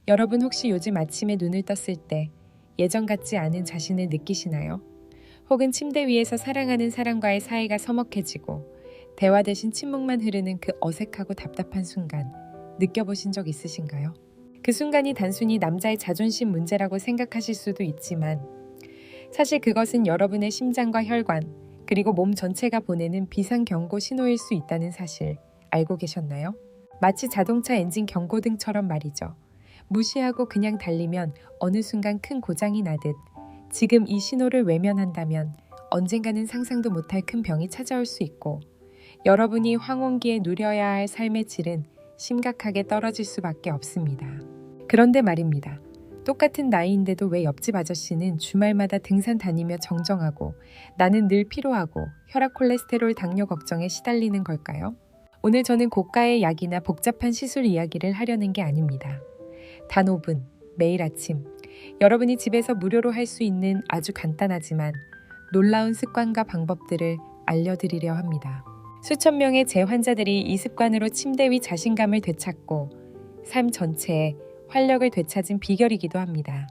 여러분 혹시 요즘 아침에 눈을 떴을 때 예전 같지 않은 자신을 느끼시나요? 혹은 침대 위에서 사랑하는 사람과의 사이가 서먹해지고 대화 대신 침묵만 흐르는 그 어색하고 답답한 순간 느껴보신 적 있으신가요? 그 순간이 단순히 남자의 자존심 문제라고 생각하실 수도 있지만 사실 그것은 여러분의 심장과 혈관 그리고 몸 전체가 보내는 비상경고 신호일 수 있다는 사실 알고 계셨나요? 마치 자동차 엔진 경고등처럼 말이죠. 무시하고 그냥 달리면 어느 순간 큰 고장이 나듯 지금 이 신호를 외면한다면 언젠가는 상상도 못할 큰 병이 찾아올 수 있고 여러분이 황혼기에 누려야 할 삶의 질은 심각하게 떨어질 수밖에 없습니다. 그런데 말입니다. 똑같은 나이인데도 왜 옆집 아저씨는 주말마다 등산 다니며 정정하고 나는 늘 피로하고 혈압 콜레스테롤 당뇨 걱정에 시달리는 걸까요? 오늘 저는 고가의 약이나 복잡한 시술 이야기를 하려는 게 아닙니다. 단 5분, 매일 아침, 여러분이 집에서 무료로 할 수 있는 아주 간단하지만 놀라운 습관과 방법들을 알려드리려 합니다. 수천 명의 재환자들이 이 습관으로 침대 위 자신감을 되찾고 삶 전체에 활력을 되찾은 비결이기도 합니다.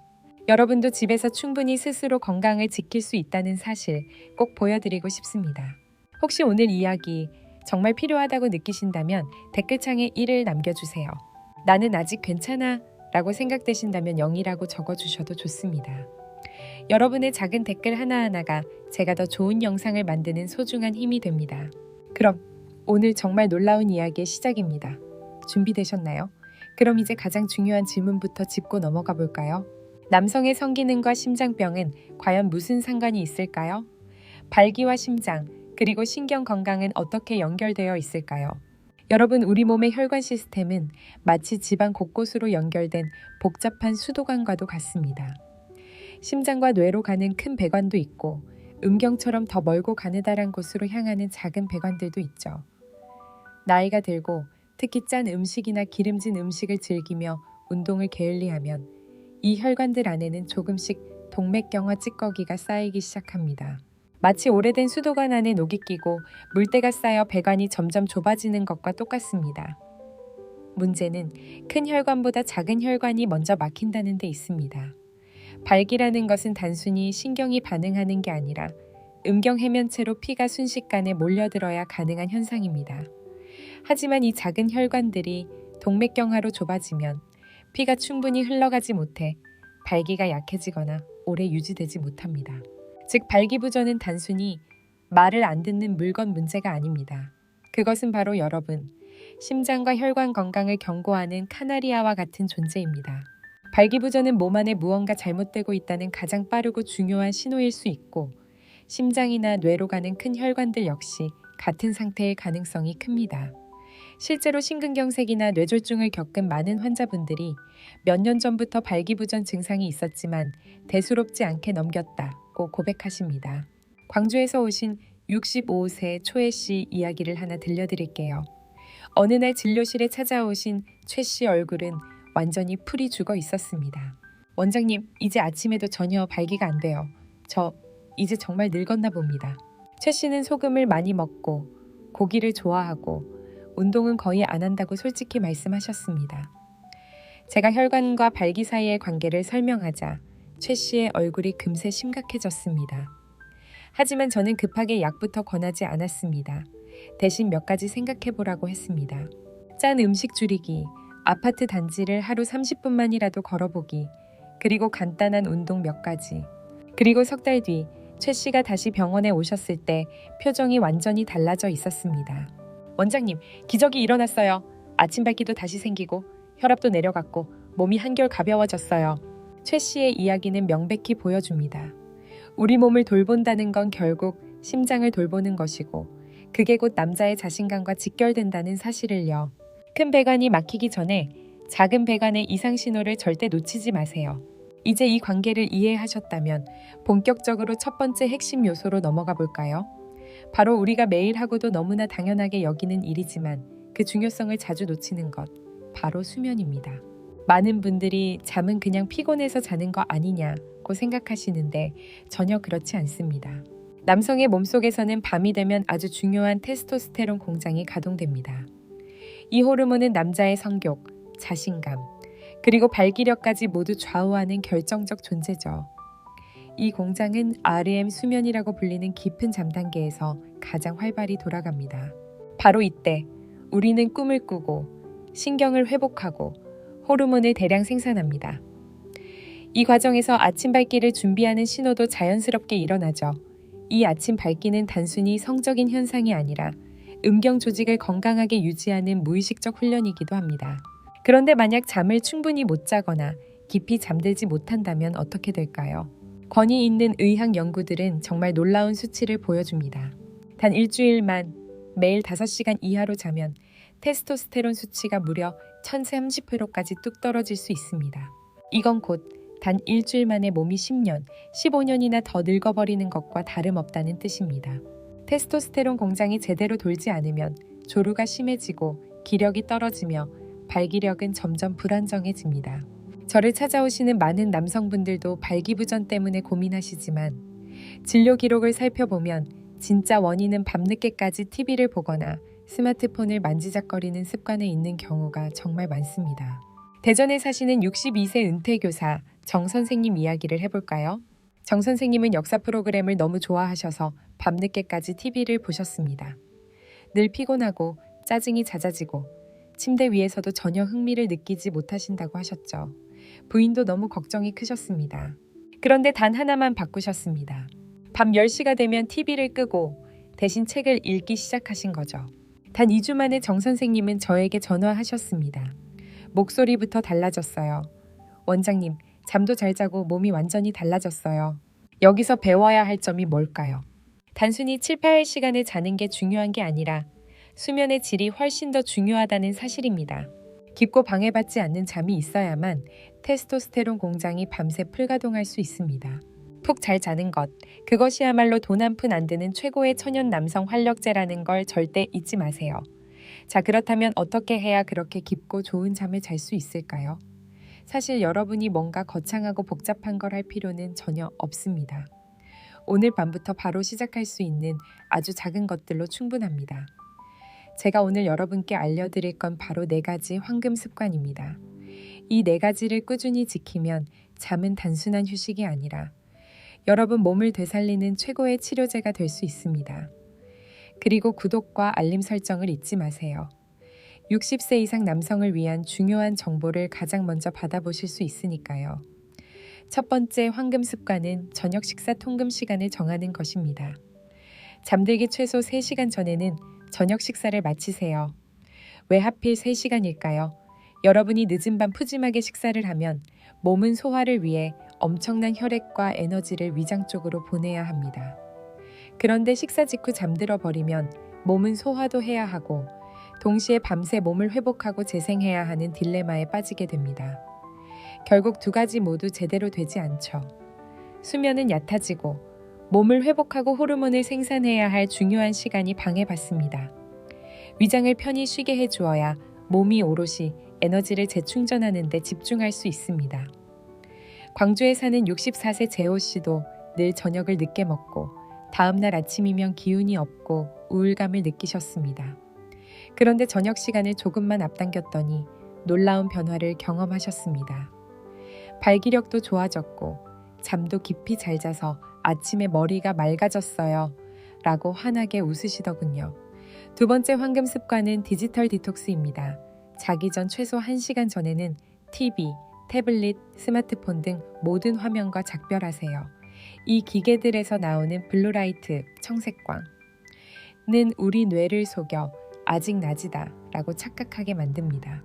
여러분도 집에서 충분히 스스로 건강을 지킬 수 있다는 사실 꼭 보여드리고 싶습니다. 혹시 오늘 이야기 정말 필요하다고 느끼신다면 댓글창에 1을 남겨주세요. 나는 아직 괜찮아 라고 생각되신다면 0이라고 적어주셔도 좋습니다. 여러분의 작은 댓글 하나하나가 제가 더 좋은 영상을 만드는 소중한 힘이 됩니다. 그럼 오늘 정말 놀라운 이야기의 시작입니다. 준비되셨나요? 그럼 이제 가장 중요한 질문부터 짚고 넘어가 볼까요? 남성의 성기능과 심장병은 과연 무슨 상관이 있을까요? 발기와 심장, 그리고 신경 건강은 어떻게 연결되어 있을까요? 여러분, 우리 몸의 혈관 시스템은 마치 집안 곳곳으로 연결된 복잡한 수도관과도 같습니다. 심장과 뇌로 가는 큰 배관도 있고 음경처럼 더 멀고 가느다란 곳으로 향하는 작은 배관들도 있죠. 나이가 들고 특히 짠 음식이나 기름진 음식을 즐기며 운동을 게을리하면 이 혈관들 안에는 조금씩 동맥경화 찌꺼기가 쌓이기 시작합니다. 마치 오래된 수도관 안에 녹이 끼고 물때가 쌓여 배관이 점점 좁아지는 것과 똑같습니다. 문제는 큰 혈관보다 작은 혈관이 먼저 막힌다는 데 있습니다. 발기라는 것은 단순히 신경이 반응하는 게 아니라 음경 해면체로 피가 순식간에 몰려들어야 가능한 현상입니다. 하지만 이 작은 혈관들이 동맥경화로 좁아지면 피가 충분히 흘러가지 못해 발기가 약해지거나 오래 유지되지 못합니다. 즉, 발기부전은 단순히 말을 안 듣는 물건 문제가 아닙니다. 그것은 바로 여러분, 심장과 혈관 건강을 경고하는 카나리아와 같은 존재입니다. 발기부전은 몸 안에 무언가 잘못되고 있다는 가장 빠르고 중요한 신호일 수 있고 심장이나 뇌로 가는 큰 혈관들 역시 같은 상태일 가능성이 큽니다. 실제로 심근경색이나 뇌졸중을 겪은 많은 환자분들이 몇 년 전부터 발기부전 증상이 있었지만 대수롭지 않게 넘겼다고 고백하십니다. 광주에서 오신 65세 초혜 씨 이야기를 하나 들려드릴게요. 어느 날 진료실에 찾아오신 최 씨 얼굴은 완전히 풀이 죽어 있었습니다. 원장님, 이제 아침에도 전혀 발기가 안 돼요. 저 이제 정말 늙었나 봅니다. 최 씨는 소금을 많이 먹고 고기를 좋아하고 운동은 거의 안 한다고 솔직히 말씀하셨습니다. 제가 혈관과 발기 사이의 관계를 설명하자 최 씨의 얼굴이 금세 심각해졌습니다. 하지만 저는 급하게 약부터 권하지 않았습니다. 대신 몇 가지 생각해보라고 했습니다. 짠 음식 줄이기, 아파트 단지를 하루 30분만이라도 걸어보기, 그리고 간단한 운동 몇 가지. 그리고 석 달 뒤 최 씨가 다시 병원에 오셨을 때 표정이 완전히 달라져 있었습니다. 원장님, 기적이 일어났어요. 아침 발기도 다시 생기고 혈압도 내려갔고 몸이 한결 가벼워졌어요. 최 씨의 이야기는 명백히 보여줍니다. 우리 몸을 돌본다는 건 결국 심장을 돌보는 것이고 그게 곧 남자의 자신감과 직결된다는 사실을요. 큰 배관이 막히기 전에 작은 배관의 이상 신호를 절대 놓치지 마세요. 이제 이 관계를 이해하셨다면 본격적으로 첫 번째 핵심 요소로 넘어가 볼까요? 바로 우리가 매일 하고도 너무나 당연하게 여기는 일이지만 그 중요성을 자주 놓치는 것, 바로 수면입니다. 많은 분들이 잠은 그냥 피곤해서 자는 거 아니냐고 생각하시는데 전혀 그렇지 않습니다. 남성의 몸속에서는 밤이 되면 아주 중요한 테스토스테론 공장이 가동됩니다. 이 호르몬은 남자의 성욕, 자신감, 그리고 발기력까지 모두 좌우하는 결정적 존재죠. 이 공장은 REM 수면이라고 불리는 깊은 잠 단계에서 가장 활발히 돌아갑니다. 바로 이때 우리는 꿈을 꾸고 신경을 회복하고 호르몬을 대량 생산합니다. 이 과정에서 아침 발기를 준비하는 신호도 자연스럽게 일어나죠. 이 아침 발기는 단순히 성적인 현상이 아니라 음경 조직을 건강하게 유지하는 무의식적 훈련이기도 합니다. 그런데 만약 잠을 충분히 못 자거나 깊이 잠들지 못한다면 어떻게 될까요? 권위 있는 의학 연구들은 정말 놀라운 수치를 보여줍니다. 단 일주일만 매일 5시간 이하로 자면 테스토스테론 수치가 무려 1030회로까지 뚝 떨어질 수 있습니다. 이건 곧 단 일주일 만에 몸이 10년, 15년이나 더 늙어버리는 것과 다름없다는 뜻입니다. 테스토스테론 공장이 제대로 돌지 않으면 조루가 심해지고 기력이 떨어지며 발기력은 점점 불안정해집니다. 저를 찾아오시는 많은 남성분들도 발기부전 때문에 고민하시지만 진료 기록을 살펴보면 진짜 원인은 밤늦게까지 TV를 보거나 스마트폰을 만지작거리는 습관에 있는 경우가 정말 많습니다. 대전에 사시는 62세 은퇴교사 정 선생님 이야기를 해볼까요? 정 선생님은 역사 프로그램을 너무 좋아하셔서 밤늦게까지 TV를 보셨습니다. 늘 피곤하고 짜증이 잦아지고 침대 위에서도 전혀 흥미를 느끼지 못하신다고 하셨죠. 부인도 너무 걱정이 크셨습니다. 그런데 단 하나만 바꾸셨습니다. 밤 10시가 되면 TV를 끄고 대신 책을 읽기 시작하신 거죠. 단 2주 만에 정 선생님은 저에게 전화하셨습니다. 목소리부터 달라졌어요. 원장님, 잠도 잘 자고 몸이 완전히 달라졌어요. 여기서 배워야 할 점이 뭘까요? 단순히 7, 8시간을 자는 게 중요한 게 아니라 수면의 질이 훨씬 더 중요하다는 사실입니다. 깊고 방해받지 않는 잠이 있어야만 테스토스테론 공장이 밤새 풀가동할 수 있습니다. 푹 잘 자는 것, 그것이야말로 돈 한 푼 안 드는 최고의 천연 남성 활력제라는 걸 절대 잊지 마세요. 자, 그렇다면 어떻게 해야 그렇게 깊고 좋은 잠을 잘 수 있을까요? 사실 여러분이 뭔가 거창하고 복잡한 걸 할 필요는 전혀 없습니다. 오늘 밤부터 바로 시작할 수 있는 아주 작은 것들로 충분합니다. 제가 오늘 여러분께 알려드릴 건 바로 4가지 황금 습관입니다. 이 4가지를 꾸준히 지키면 잠은 단순한 휴식이 아니라 여러분 몸을 되살리는 최고의 치료제가 될 수 있습니다. 그리고 구독과 알림 설정을 잊지 마세요. 60세 이상 남성을 위한 중요한 정보를 가장 먼저 받아보실 수 있으니까요. 첫 번째 황금 습관은 저녁 식사 통금 시간을 정하는 것입니다. 잠들기 최소 3시간 전에는 저녁 식사를 마치세요. 왜 하필 3시간일까요? 여러분이 늦은 밤 푸짐하게 식사를 하면 몸은 소화를 위해 엄청난 혈액과 에너지를 위장 쪽으로 보내야 합니다. 그런데 식사 직후 잠들어 버리면 몸은 소화도 해야 하고 동시에 밤새 몸을 회복하고 재생해야 하는 딜레마에 빠지게 됩니다. 결국 2가지 모두 제대로 되지 않죠. 수면은 얕아지고 몸을 회복하고 호르몬을 생산해야 할 중요한 시간이 방해받습니다. 위장을 편히 쉬게 해주어야 몸이 오롯이 에너지를 재충전하는 데 집중할 수 있습니다. 광주에 사는 64세 재호 씨도 늘 저녁을 늦게 먹고 다음날 아침이면 기운이 없고 우울감을 느끼셨습니다. 그런데 저녁 시간을 조금만 앞당겼더니 놀라운 변화를 경험하셨습니다. 발기력도 좋아졌고 잠도 깊이 잘 자서 아침에 머리가 맑아졌어요. 라고 환하게 웃으시더군요. 2번째 황금 습관은 디지털 디톡스입니다. 자기 전 최소 1시간 전에는 TV, 태블릿, 스마트폰 등 모든 화면과 작별하세요. 이 기계들에서 나오는 블루라이트, 청색광은 우리 뇌를 속여 아직 낮이다 라고 착각하게 만듭니다.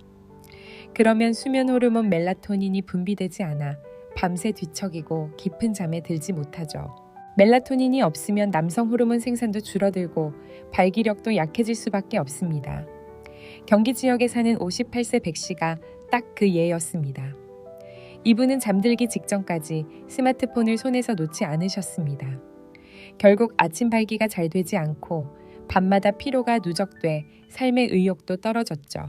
그러면 수면 호르몬 멜라토닌이 분비되지 않아 밤새 뒤척이고 깊은 잠에 들지 못하죠. 멜라토닌이 없으면 남성 호르몬 생산도 줄어들고 발기력도 약해질 수밖에 없습니다. 경기 지역에 사는 58세 백 씨가 딱 그 예였습니다. 이분은 잠들기 직전까지 스마트폰을 손에서 놓지 않으셨습니다. 결국 아침 발기가 잘 되지 않고 밤마다 피로가 누적돼 삶의 의욕도 떨어졌죠.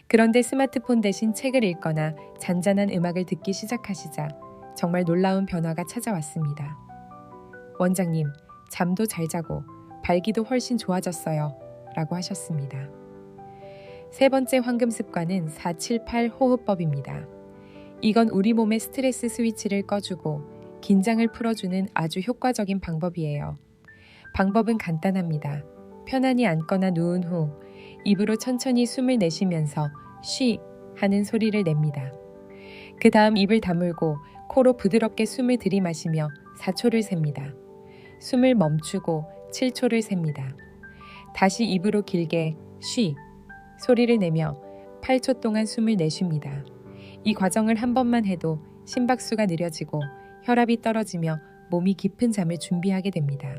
그런데 스마트폰 대신 책을 읽거나 잔잔한 음악을 듣기 시작하시자 정말 놀라운 변화가 찾아왔습니다. 원장님, 잠도 잘 자고 발기도 훨씬 좋아졌어요. 라고 하셨습니다. 3번째 황금 습관은 478 호흡법입니다. 이건 우리 몸의 스트레스 스위치를 꺼주고 긴장을 풀어주는 아주 효과적인 방법이에요. 방법은 간단합니다. 편안히 앉거나 누운 후 입으로 천천히 숨을 내쉬면서 쉬 하는 소리를 냅니다. 그 다음 입을 다물고 코로 부드럽게 숨을 들이마시며 4초를 셉니다. 숨을 멈추고 7초를 셉니다. 다시 입으로 길게 쉬 소리를 내며 8초 동안 숨을 내쉽니다. 이 과정을 한 번만 해도 심박수가 느려지고 혈압이 떨어지며 몸이 깊은 잠을 준비하게 됩니다.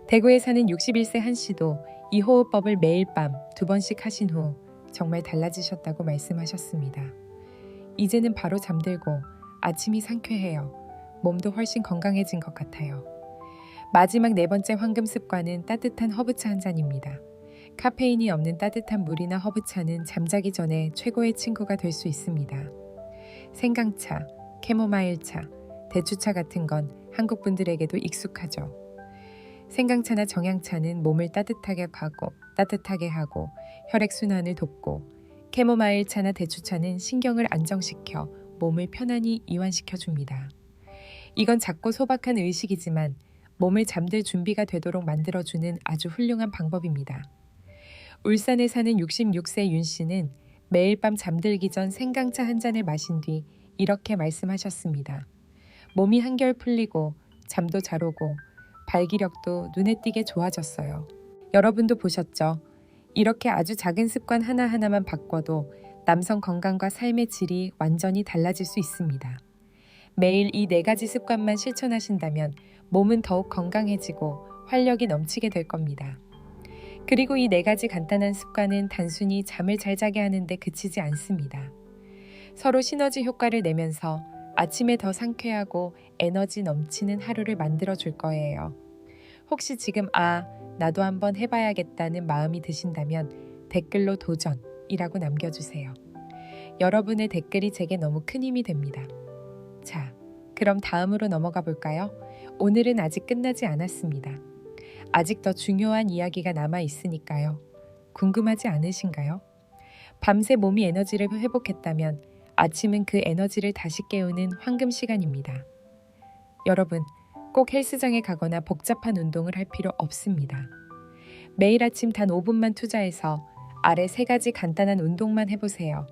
대구에 사는 61세 한 씨도 이 호흡법을 매일 밤 2번씩 하신 후 정말 달라지셨다고 말씀하셨습니다. 이제는 바로 잠들고 아침이 상쾌해요. 몸도 훨씬 건강해진 것 같아요. 마지막 4번째 황금 습관은 따뜻한 허브차 한 잔입니다. 카페인이 없는 따뜻한 물이나 허브차는 잠자기 전에 최고의 친구가 될 수 있습니다. 생강차, 캐모마일차, 대추차 같은 건 한국 분들에게도 익숙하죠. 생강차나 정향차는 몸을 따뜻하게 하고 혈액순환을 돕고, 캐모마일차나 대추차는 신경을 안정시켜 몸을 편안히 이완시켜 줍니다. 이건 작고 소박한 의식이지만 몸을 잠들 준비가 되도록 만들어주는 아주 훌륭한 방법입니다. 울산에 사는 66세 윤 씨는 매일 밤 잠들기 전 생강차 한 잔을 마신 뒤 이렇게 말씀하셨습니다. 몸이 한결 풀리고 잠도 잘 오고 발기력도 눈에 띄게 좋아졌어요. 여러분도 보셨죠? 이렇게 아주 작은 습관 하나하나만 바꿔도 남성 건강과 삶의 질이 완전히 달라질 수 있습니다. 매일 이 4가지 습관만 실천하신다면 몸은 더욱 건강해지고 활력이 넘치게 될 겁니다. 그리고 이 4가지 간단한 습관은 단순히 잠을 잘 자게 하는데 그치지 않습니다. 서로 시너지 효과를 내면서 아침에 더 상쾌하고 에너지 넘치는 하루를 만들어 줄 거예요. 혹시 지금 나도 한번 해봐야겠다는 마음이 드신다면 댓글로 도전이라고 남겨주세요. 여러분의 댓글이 제게 너무 큰 힘이 됩니다. 자, 그럼 다음으로 넘어가 볼까요? 오늘은 아직 끝나지 않았습니다. 아직 더 중요한 이야기가 남아 있으니까요. 궁금하지 않으신가요? 밤새 몸이 에너지를 회복했다면 아침은 그 에너지를 다시 깨우는 황금 시간입니다. 여러분, 꼭 헬스장에 가거나 복잡한 운동을 할 필요 없습니다. 매일 아침 단 5분만 투자해서 아래 3가지 간단한 운동만 해보세요.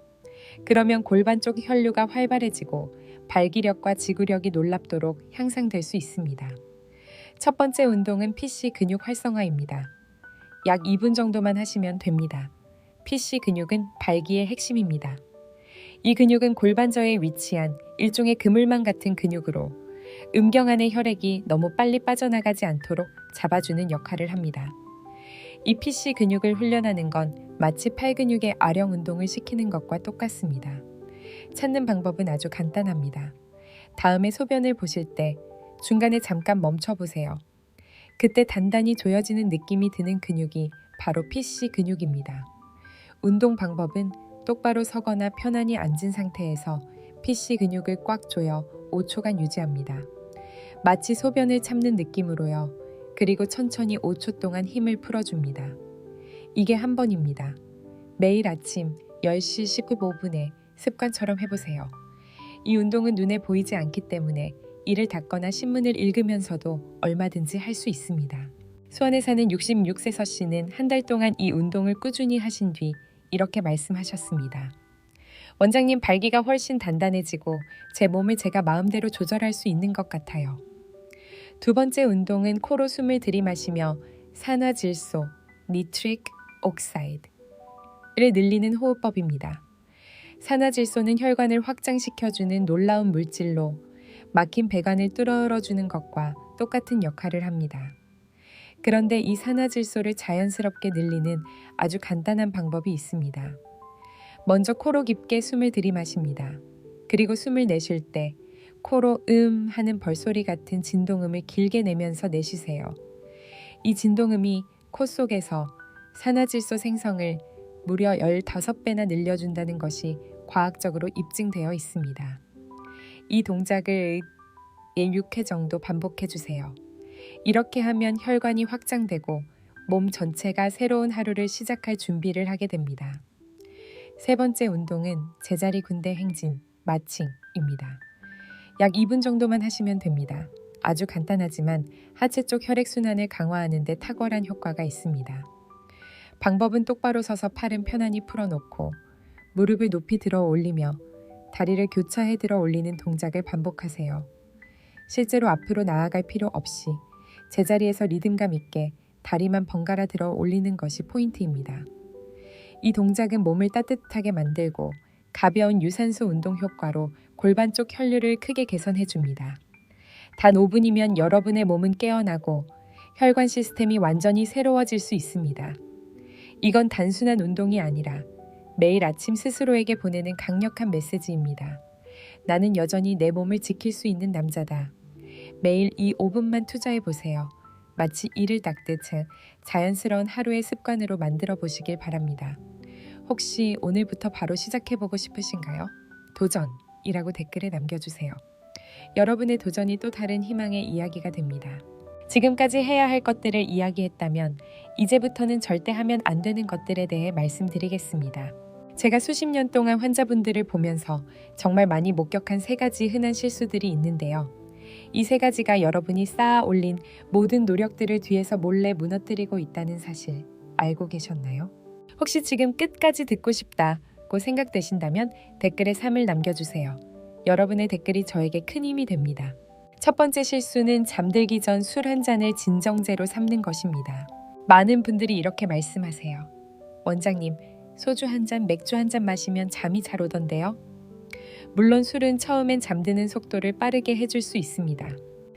그러면 골반 쪽 혈류가 활발해지고 발기력과 지구력이 놀랍도록 향상될 수 있습니다. 첫 번째 운동은 PC 근육 활성화입니다. 약 2분 정도만 하시면 됩니다. PC 근육은 발기의 핵심입니다. 이 근육은 골반저에 위치한 일종의 그물망 같은 근육으로 음경 안의 혈액이 너무 빨리 빠져나가지 않도록 잡아주는 역할을 합니다. 이 PC 근육을 훈련하는 건 마치 팔 근육의 아령 운동을 시키는 것과 똑같습니다. 찾는 방법은 아주 간단합니다. 다음에 소변을 보실 때 중간에 잠깐 멈춰보세요. 그때 단단히 조여지는 느낌이 드는 근육이 바로 PC 근육입니다. 운동 방법은 똑바로 서거나 편안히 앉은 상태에서 PC 근육을 꽉 조여 5초간 유지합니다. 마치 소변을 참는 느낌으로요. 그리고 천천히 5초 동안 힘을 풀어줍니다. 이게 한 번입니다. 매일 아침 10시 15분에 습관처럼 해보세요. 이 운동은 눈에 보이지 않기 때문에 이를 닦거나 신문을 읽으면서도 얼마든지 할 수 있습니다. 수원에 사는 66세 서 씨는 한 달 동안 이 운동을 꾸준히 하신 뒤 이렇게 말씀하셨습니다. 원장님, 발기가 훨씬 단단해지고 제 몸을 제가 마음대로 조절할 수 있는 것 같아요. 2번째 운동은 코로 숨을 들이마시며 산화질소, 니트릭 옥사이드를 늘리는 호흡법입니다. 산화질소는 혈관을 확장시켜주는 놀라운 물질로 막힌 배관을 뚫어주는 것과 똑같은 역할을 합니다. 그런데 이 산화질소를 자연스럽게 늘리는 아주 간단한 방법이 있습니다. 먼저 코로 깊게 숨을 들이마십니다. 그리고 숨을 내쉴 때 코로 하는 벌소리 같은 진동음을 길게 내면서 내쉬세요. 이 진동음이 코 속에서 산화질소 생성을 무려 15배나 늘려준다는 것이 과학적으로 입증되어 있습니다. 이 동작을 6회 정도 반복해주세요. 이렇게 하면 혈관이 확장되고 몸 전체가 새로운 하루를 시작할 준비를 하게 됩니다. 3번째 운동은 제자리 군대 행진, 마칭입니다. 약 2분 정도만 하시면 됩니다. 아주 간단하지만 하체 쪽 혈액순환을 강화하는 데 탁월한 효과가 있습니다. 방법은 똑바로 서서 팔은 편안히 풀어놓고 무릎을 높이 들어 올리며 다리를 교차해 들어 올리는 동작을 반복하세요. 실제로 앞으로 나아갈 필요 없이 제자리에서 리듬감 있게 다리만 번갈아 들어 올리는 것이 포인트입니다. 이 동작은 몸을 따뜻하게 만들고 가벼운 유산소 운동 효과로 골반 쪽 혈류를 크게 개선해 줍니다. 단 5분이면 여러분의 몸은 깨어나고 혈관 시스템이 완전히 새로워질 수 있습니다. 이건 단순한 운동이 아니라 매일 아침 스스로에게 보내는 강력한 메시지입니다. 나는 여전히 내 몸을 지킬 수 있는 남자다. 매일 이 5분만 투자해 보세요. 마치 이를 닦듯 자연스러운 하루의 습관으로 만들어 보시길 바랍니다. 혹시 오늘부터 바로 시작해보고 싶으신가요? 도전이라고 댓글에 남겨주세요. 여러분의 도전이 또 다른 희망의 이야기가 됩니다. 지금까지 해야 할 것들을 이야기했다면 이제부터는 절대 하면 안 되는 것들에 대해 말씀드리겠습니다. 제가 수십 년 동안 환자분들을 보면서 정말 많이 목격한 3가지 흔한 실수들이 있는데요. 이 3가지가 여러분이 쌓아 올린 모든 노력들을 뒤에서 몰래 무너뜨리고 있다는 사실 알고 계셨나요? 혹시 지금 끝까지 듣고 싶다고 생각되신다면 댓글에 3을 남겨주세요. 여러분의 댓글이 저에게 큰 힘이 됩니다. 첫 번째 실수는 잠들기 전 술 한 잔을 진정제로 삼는 것입니다. 많은 분들이 이렇게 말씀하세요. 원장님, 소주 한 잔, 맥주 한 잔 마시면 잠이 잘 오던데요? 물론 술은 처음엔 잠드는 속도를 빠르게 해줄 수 있습니다.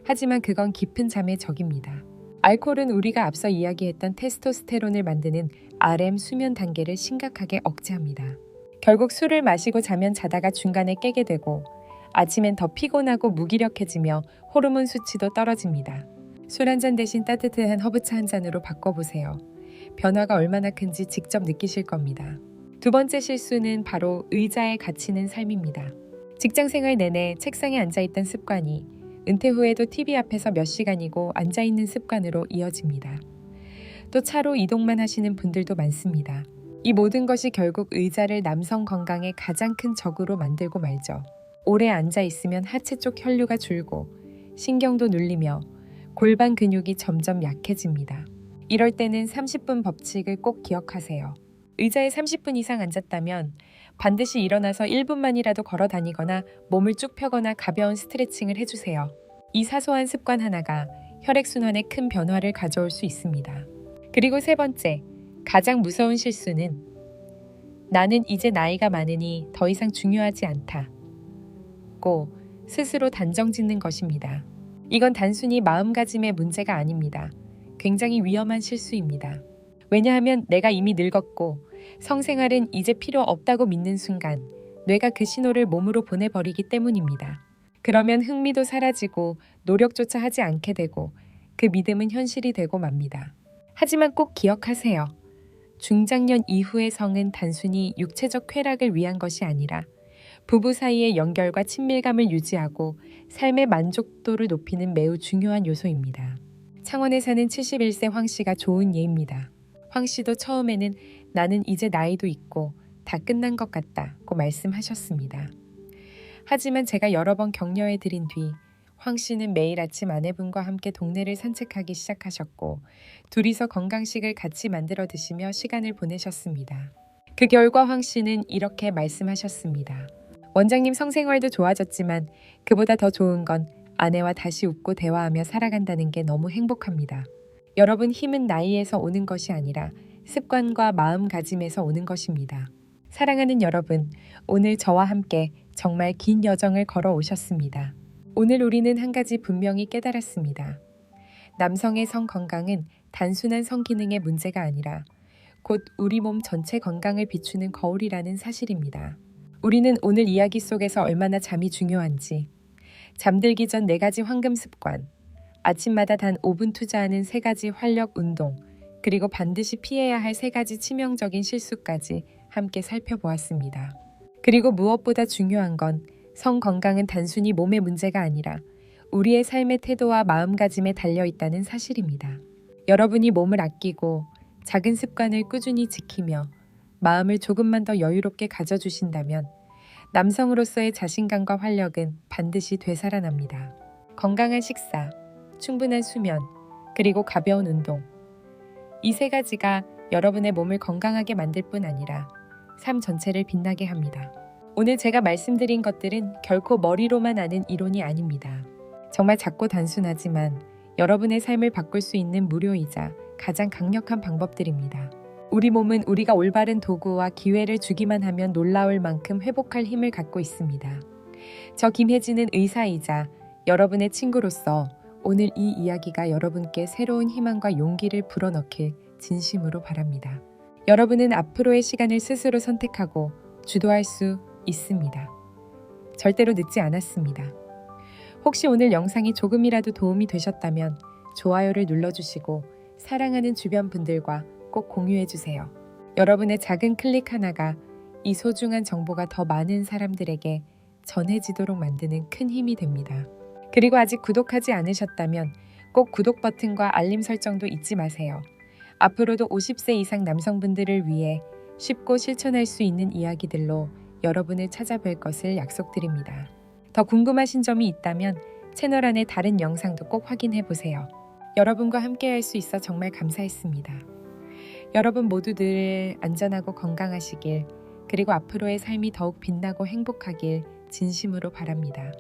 하지만 그건 깊은 잠의 적입니다. 알코올은 우리가 앞서 이야기했던 테스토스테론을 만드는 RM 수면 단계를 심각하게 억제합니다. 결국 술을 마시고 자면 자다가 중간에 깨게 되고 아침엔 더 피곤하고 무기력해지며 호르몬 수치도 떨어집니다. 술 한 잔 대신 따뜻한 허브차 한 잔으로 바꿔보세요. 변화가 얼마나 큰지 직접 느끼실 겁니다. 두 번째 실수는 바로 의자에 갇히는 삶입니다. 직장생활 내내 책상에 앉아있던 습관이 은퇴 후에도 TV 앞에서 몇 시간이고 앉아있는 습관으로 이어집니다. 또 차로 이동만 하시는 분들도 많습니다. 이 모든 것이 결국 의자를 남성 건강의 가장 큰 적으로 만들고 말죠. 오래 앉아있으면 하체 쪽 혈류가 줄고 신경도 눌리며 골반 근육이 점점 약해집니다. 이럴 때는 30분 법칙을 꼭 기억하세요. 의자에 30분 이상 앉았다면 반드시 일어나서 1분만이라도 걸어 다니거나 몸을 쭉 펴거나 가벼운 스트레칭을 해주세요. 이 사소한 습관 하나가 혈액순환에 큰 변화를 가져올 수 있습니다. 그리고 세 번째, 가장 무서운 실수는 나는 이제 나이가 많으니 더 이상 중요하지 않다. 고 스스로 단정 짓는 것입니다. 이건 단순히 마음가짐의 문제가 아닙니다. 굉장히 위험한 실수입니다. 왜냐하면 내가 이미 늙었고 성생활은 이제 필요 없다고 믿는 순간 뇌가 그 신호를 몸으로 보내버리기 때문입니다. 그러면 흥미도 사라지고 노력조차 하지 않게 되고 그 믿음은 현실이 되고 맙니다. 하지만 꼭 기억하세요. 중장년 이후의 성은 단순히 육체적 쾌락을 위한 것이 아니라 부부 사이의 연결과 친밀감을 유지하고 삶의 만족도를 높이는 매우 중요한 요소입니다. 창원에 사는 71세 황 씨가 좋은 예입니다. 황 씨도 처음에는 나는 이제 나이도 있고 다 끝난 것 같다고 말씀하셨습니다. 하지만 제가 여러 번 격려해 드린 뒤 황 씨는 매일 아침 아내분과 함께 동네를 산책하기 시작하셨고 둘이서 건강식을 같이 만들어 드시며 시간을 보내셨습니다. 그 결과 황 씨는 이렇게 말씀하셨습니다. 원장님 성생활도 좋아졌지만 그보다 더 좋은 건 아내와 다시 웃고 대화하며 살아간다는 게 너무 행복합니다. 여러분, 힘은 나이에서 오는 것이 아니라 습관과 마음가짐에서 오는 것입니다. 사랑하는 여러분, 오늘 저와 함께 정말 긴 여정을 걸어오셨습니다. 오늘 우리는 한 가지 분명히 깨달았습니다. 남성의 성 건강은 단순한 성기능의 문제가 아니라 곧 우리 몸 전체 건강을 비추는 거울이라는 사실입니다. 우리는 오늘 이야기 속에서 얼마나 잠이 중요한지, 잠들기 전 4가지 황금 습관, 아침마다 단 5분 투자하는 3가지 활력 운동, 그리고 반드시 피해야 할 3가지 치명적인 실수까지 함께 살펴보았습니다. 그리고 무엇보다 중요한 건 성 건강은 단순히 몸의 문제가 아니라 우리의 삶의 태도와 마음가짐에 달려있다는 사실입니다. 여러분이 몸을 아끼고 작은 습관을 꾸준히 지키며 마음을 조금만 더 여유롭게 가져주신다면 남성으로서의 자신감과 활력은 반드시 되살아납니다. 건강한 식사, 충분한 수면, 그리고 가벼운 운동. 이 세 가지가 여러분의 몸을 건강하게 만들 뿐 아니라 삶 전체를 빛나게 합니다. 오늘 제가 말씀드린 것들은 결코 머리로만 아는 이론이 아닙니다. 정말 작고 단순하지만 여러분의 삶을 바꿀 수 있는 무료이자 가장 강력한 방법들입니다. 우리 몸은 우리가 올바른 도구와 기회를 주기만 하면 놀라울 만큼 회복할 힘을 갖고 있습니다. 저 김혜진은 의사이자 여러분의 친구로서 오늘 이 이야기가 여러분께 새로운 희망과 용기를 불어넣길 진심으로 바랍니다. 여러분은 앞으로의 시간을 스스로 선택하고 주도할 수 있습니다. 절대로 늦지 않았습니다. 혹시 오늘 영상이 조금이라도 도움이 되셨다면 좋아요를 눌러주시고 사랑하는 주변 분들과 꼭 공유해주세요. 여러분의 작은 클릭 하나가 이 소중한 정보가 더 많은 사람들에게 전해지도록 만드는 큰 힘이 됩니다. 그리고 아직 구독하지 않으셨다면 꼭 구독 버튼과 알림 설정도 잊지 마세요. 앞으로도 50세 이상 남성분들을 위해 쉽고 실천할 수 있는 이야기들로 여러분을 찾아뵐 것을 약속드립니다. 더 궁금하신 점이 있다면 채널 안에 다른 영상도 꼭 확인해 보세요. 여러분과 함께 할 수 있어 정말 감사했습니다. 여러분 모두 늘 안전하고 건강하시길, 그리고 앞으로의 삶이 더욱 빛나고 행복하길 진심으로 바랍니다.